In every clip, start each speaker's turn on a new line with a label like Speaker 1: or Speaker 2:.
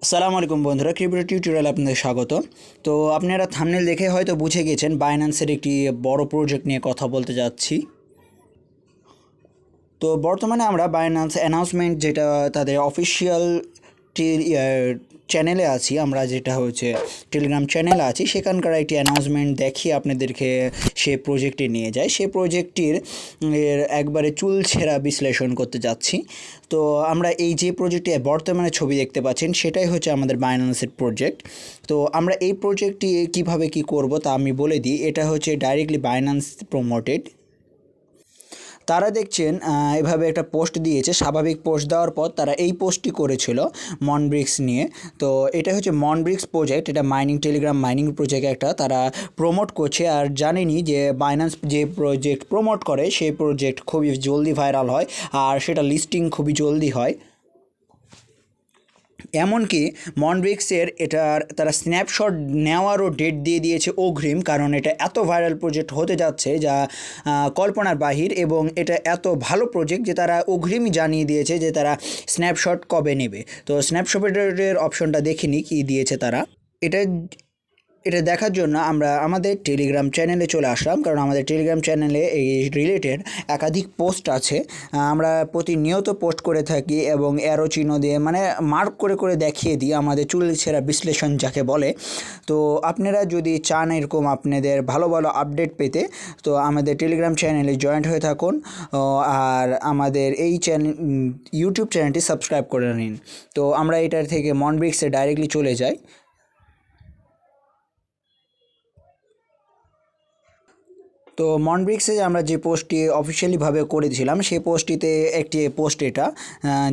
Speaker 1: আসসালামু আলাইকুম বন্ধুরা, ক্রিপ্টো টিউটোরিয়ালে আপনাদের স্বাগত। তো আপনারা থাম্বনেল দেখে হয়তো বুঝে গেছেন বাইন্যান্সের একটি বড় প্রজেক্ট নিয়ে কথা বলতে যাচ্ছি। তো বর্তমানে আমরা বাইন্যান্স অ্যানাউন্সমেন্ট যেটা তাদের অফিসিয়াল চ্যানেলে আছি, আমরা যেটা হচ্ছে টেলিগ্রাম চ্যানেলে আছি, সেখানকার একটি অ্যানাউন্সমেন্ট দেখিয়ে আপনাদেরকে সে প্রজেক্টে নিয়ে যায়। সে প্রজেক্টটির একবারে চুলছেরা বিশ্লেষণ করতে যাচ্ছি। তো আমরা এই যে প্রজেক্টে বর্তমানে ছবি দেখতে পাচ্ছেন সেটাই হচ্ছে আমাদের বাইন্যান্সের প্রজেক্ট। তো আমরা এই প্রজেক্টটি কিভাবে কি করব তা আমি বলে দিই। এটা হচ্ছে ডাইরেক্টলি বাইন্যান্স প্রমোটেড। তারা দেখছেন এভাবে একটা পোস্ট দিয়েছে, স্বাভাবিক পোস্ট দেওয়ার পর তারা এই পোস্টটি করেছিল মনব্রিক্স নিয়ে। তো এটা হচ্ছে মনব্রিক্স প্রজেক্ট, এটা মাইনিং টেলিগ্রাম মাইনিং প্রজেক্ট একটা তারা প্রমোট করছে। আর জানেনি যে বাইন্যান্স যে প্রজেক্ট প্রমোট করে সেই প্রজেক্ট খুবই জলদি ভাইরাল হয় আর সেটা লিস্টিং খুবই জলদি হয়। এমনকি মনব্রিক্সের এটার তারা স্ন্যাপশট নেওয়ারও ডেট দিয়ে দিয়েছে অগ্রিম, কারণ এটা এত ভাইরাল প্রজেক্ট হতে যাচ্ছে যা কল্পনার বাহির, এবং এটা এত ভালো প্রজেক্ট যে তারা অগ্রিমই জানিয়ে দিয়েছে যে তারা স্ন্যাপশট কবে নেবে। তো স্ন্যাপশটের অপশনটা দেখিনি কি দিয়েছে তারা। এটা এটা দেখার জন্য আমরা আমাদের টেলিগ্রাম চ্যানেলে চলে আসলাম, কারণ আমাদের টেলিগ্রাম চ্যানেলে এই রিলেটেড একাধিক পোস্ট আছে। আমরা প্রতিনিয়ত পোস্ট করে থাকি এবং অ্যারো চিহ্ন দিয়ে মানে মার্ক করে করে দেখিয়ে দিই আমাদের চুলছেরা বিশ্লেষণ যাকে বলে। তো আপনারা যদি চান এরকম আপনাদের ভালো ভালো আপডেট পেতে, তো আমাদের টেলিগ্রাম চ্যানেলে জয়েন্ট হয়ে থাকুন আর আমাদের এই ইউটিউব চ্যানেলটি সাবস্ক্রাইব করে নিন। তো আমরা এটার থেকে মনব্রিক্সে ডাইরেক্টলি চলে যাই। তো মনব্রিক্সে আমরা যে পোস্টটি অফিসিয়ালিভাবে করেছিলাম সেই পোস্টটিতে একটি পোস্ট এটা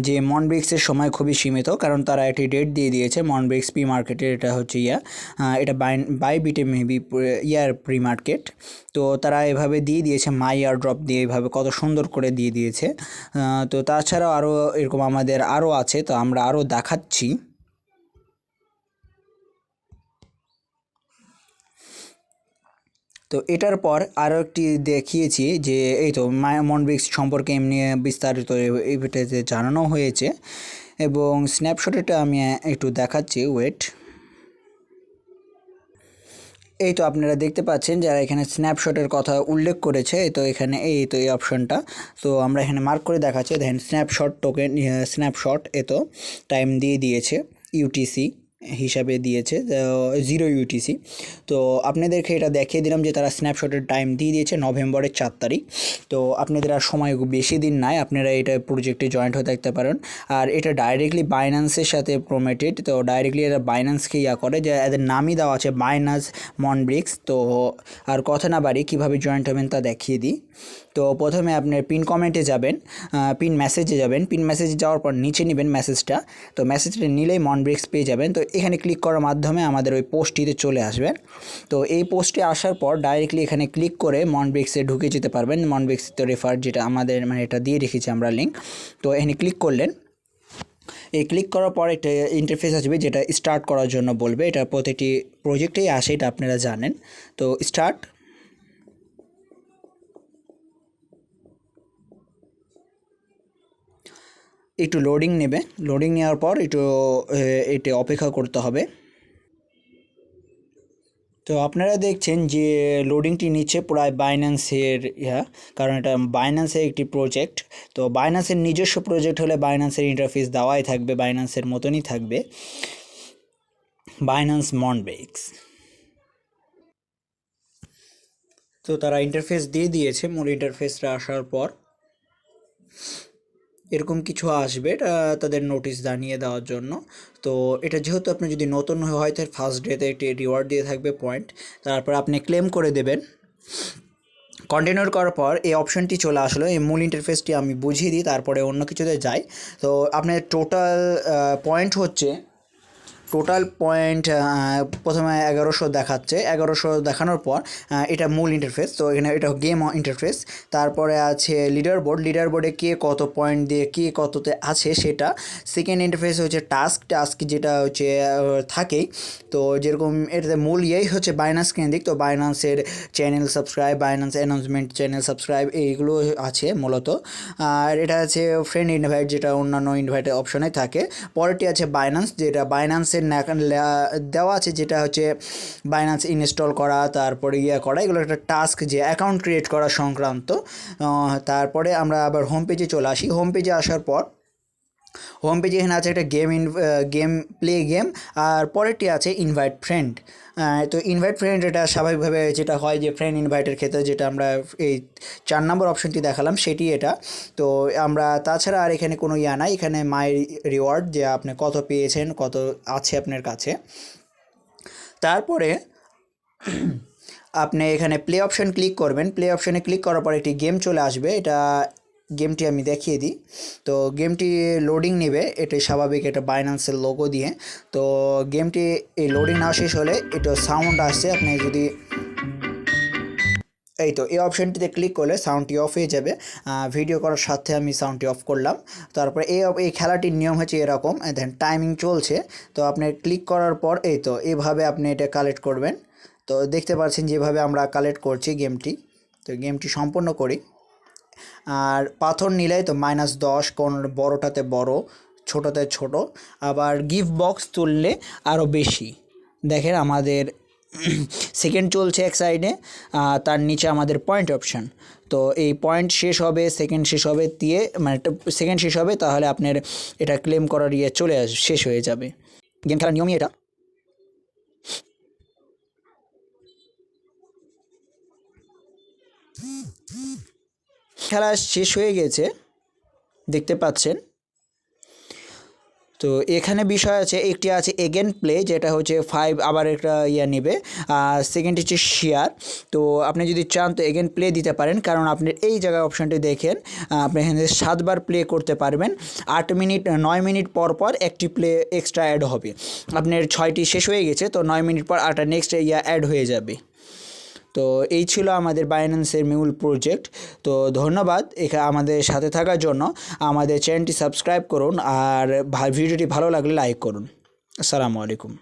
Speaker 1: যে মনব্রিক্সের সময় খুবই সীমিত, কারণ তারা একটি ডেট দিয়ে দিয়েছে মনব্রিক্স প্রি মার্কেটের। এটা হচ্ছে এটা বাইবিটে মেবি ইয়ার প্রি মার্কেট। তো তারা এভাবে দিয়ে দিয়েছে মাই ইয়ার ড্রপ দিয়ে, এভাবে কত সুন্দর করে দিয়ে দিয়েছে। তো তাছাড়াও আরও এরকম আমাদের আরও আছে, তো আমরা আরও দেখাচ্ছি। তো এটার পর আরও একটি দেখিয়েছি যে এই তো মনব্রিক্স সম্পর্কে এমনি বিস্তারিত এই ভিডিওতে জানানো হয়েছে, এবং স্ন্যাপশটটা আমি একটু দেখাচ্ছি, ওয়েট। এই তো আপনারা দেখতে পাচ্ছেন যারা এখানে স্ন্যাপশটের কথা উল্লেখ করেছে, তো এখানে এই তো এই অপশনটা। তো আমরা এখানে মার্ক করে দেখাচ্ছি, দেখেন স্ন্যাপশট টোকেন স্ন্যাপশট এত টাইম দিয়ে দিয়েছে, ইউটিসি হিসাবে দিয়েছে 0 ইউটিসি। তো আপনাদেরকে এটা দেখিয়ে দিলাম যে তারা স্ন্যাপশটের টাইম দিয়ে দিয়েছে নভেম্বরের 4 তারিখ। তো আপনাদের আর সময় বেশি দিন নাই, আপনারা এটা প্রজেক্টে জয়েন্ট হয়ে থাকতে পারেন। আর এটা ডাইরেক্টলি বাইন্যান্সের সাথে প্রমোটেড, তো ডাইরেক্টলি এরা বাইন্যান্সকে করে, যে এদের নামই দেওয়া আছে বাইন্যান্স মনব্রিক্স। তো আর কথা না বাড়ি কীভাবে জয়েন্ট হবেন তা দেখিয়ে দিই। তো প্রথমে আপনার পিন কমেন্টে যাবেন, পিন মেসেজে যাবেন, পিন মেসেজে যাওয়ার পর নিচে নেবেন মেসেজটা। তো মেসেজটা নিলেই মনব্রিক্স পেয়ে যাবেন। তো এখানে ক্লিক করার মাধ্যমে আমাদের ওই পোস্টটিতে চলে আসবেন। তো এই পোস্টে আসার পর ডাইরেক্টলি এখানে ক্লিক করে মনব্রিক্সে ঢুকে যেতে পারবেন। মনব্রিক্স তো রেফার যেটা আমাদের মানে এটা দিয়ে রেখেছি আমরা লিঙ্ক। তো এখানে ক্লিক করলেন, এই ক্লিক করার পর একটা ইন্টারফেস আসবে যেটা স্টার্ট করার জন্য বলবে। এটা প্রতিটি প্রজেক্টেই আসে, এটা আপনারা জানেন। তো স্টার্ট, একটু লোডিং নেবে, লোডিং নেওয়ার পর এটা অপেক্ষা করতে হবে। তো আপনারা দেখছেন যে লোডিংটি নিচ্ছে প্রায় বাইন্যান্সের কারণ এটা বাইন্যান্সের একটি প্রজেক্ট। তো বাইন্যান্সের নিজস্ব প্রজেক্ট হলে বাইন্যান্সের ইন্টারফেস দেওয়াই থাকবে, বাইন্যান্সের মতনই থাকবে, বাইন্যান্স মনব্রিক্স। তো তারা ইন্টারফেস দিয়ে দিয়েছে, মূল ইন্টারফেসটা আসার পর এরকম কিছু আসবে, এটা তাদের নোটিশ জানিয়ে দেওয়ার জন্য। তো এটা যেহেতু আপনি যদি নতুন হয় তাহলে ফার্স্ট ডেতে একটি রিওয়ার্ড দিয়ে থাকবে পয়েন্ট, তারপর আপনি ক্লেম করে দেবেন। কন্টিনিউ করার পর এই অপশনটি চলে আসলো। এই মূল ইন্টারফেসটি আমি বুঝিয়ে দিই, তারপরে অন্য কিছুতে যাই। তো আপনার টোটাল পয়েন্ট হচ্ছে টোটাল পয়েন্ট প্রথমে 1100 দেখাচ্ছে। 1100 দেখানোর পর এটা মূল ইন্টারফেস। তো এখানে এটা গেম ইন্টারফেস। তারপরে আছে লিডার বোর্ডে কে কত পয়েন্ট দিয়ে কে কততে আছে সেটা। সেকেন্ড ইন্টারফেস হচ্ছে টাস্ক যেটা হচ্ছে থাকেই। তো যেরকম এটাতে মূল ইয়েই হচ্ছে বাইন্যান্স কেন্দ্রিক। তো বাইন্যান্সের channel subscribe, Binance announcement channel subscribe এইগুলো আছে মূলত। আর এটা আছে ফ্রেন্ড ইনভাইট, যেটা অন্যান্য ইনভাইটের অপশনে থাকে। পরেরটি আছে বাইন্যান্স, যেটা বাইন্যান্সের দেওয়া আছে, যেটা হচ্ছে বাইন্যান্স ইনস্টল করা, তারপরে করা, এগুলো একটা টাস্ক যে অ্যাকাউন্ট ক্রিয়েট করা সংক্রান্ত। তারপরে আমরা আবার হোম পেজে চলে আসি। হোম পেজে আসার পর হোম পেজে এখানে আছে একটা গেম প্লে গেম। আর পরেরটি আছে ইনভাইট ফ্রেন্ড। তো ইনভাইট ফ্রেন্ড এটা স্বাভাবিকভাবে যেটা হয় যে ফ্রেন্ড ইনভাইটের ক্ষেত্রে যেটা আমরা এই 4 নম্বর অপশনটি দেখালাম সেটি এটা। তো আমরা তাছাড়া আর এখানে কোনো নাই। এখানে মাই রিওয়ার্ড, যে আপনি কত পেয়েছেন, কত আছে আপনার কাছে। তারপরে আপনি এখানে প্লে অপশন ক্লিক করবেন। প্লে অপশনে ক্লিক করার পর একটি গেম চলে আসবে। এটা গেমটি আমি দেখিয়ে দিই। তো গেমটি লোডিং নেবে, এটি স্বাভাবিক, এটা বাইন্যান্সের লোগো দিয়ে। তো গেমটি এই লোডিং না শেষ হলে এটা সাউন্ড আসছে। আপনি যদি এই তো এই অপশানটিতে ক্লিক করলে সাউন্ডটি অফ হয়ে যাবে। ভিডিও করার সাথে আমি সাউন্ডটি অফ করলাম। তারপরে এই খেলাটির নিয়ম হচ্ছে এরকম। দেন টাইমিং চলছে। তো আপনি ক্লিক করার পর এই তো এইভাবে আপনি এটা কালেক্ট করবেন। তো দেখতে পাচ্ছেন যেভাবে আমরা কালেক্ট করছি গেমটি। তো গেমটি সম্পূর্ণ করি। আর পাথর নিলে তো -10, কোন বড়টাতে বড়, ছোটোতে ছোট। আবার গিফট বক্স তুললে আরও বেশি। দেখেন আমাদের সেকেন্ড চলছে এক সাইডে, তার নিচে আমাদের পয়েন্ট অপশান। তো এই পয়েন্ট শেষ হবে, সেকেন্ড শেষ হবে দিয়ে, মানে সেকেন্ড শেষ হবে, তাহলে আপনার এটা ক্লেম করার শেষ হয়ে যাবে। গেম খেলার নিয়মই এটা। খেলা শেষ হয়ে গেছে, দেখতে পাচ্ছেন। তো এখানে বিষয় আছে, একটি আছে এগেন প্লে, যেটা হচ্ছে 5 আবার একটা নেবে। আর সেকেন্ড হচ্ছে শেয়ার। তো আপনি যদি চান তো এগেন প্লে দিতে পারেন, কারণ আপনি এই জায়গায় অপশানটি দেখেন, আপনি এখানে 7 বার প্লে করতে পারবেন। 8 মিনিট 9 মিনিট পর পর একটি প্লে এক্সট্রা অ্যাড হবে। আপনার 6টি শেষ হয়ে গেছে, তো 9 মিনিট পর 8টা নেক্সট অ্যাড হয়ে যাবে। তো এই ছিল আমাদের বাইন্যান্সের মূল প্রজেক্ট। তো ধন্যবাদ আমাদের সাথে থাকার জন্য। আমাদের চ্যানেলটি সাবস্ক্রাইব করুন, আর ভিডিওটি ভালো লাগলে লাইক করুন। আসসালামু আলাইকুম।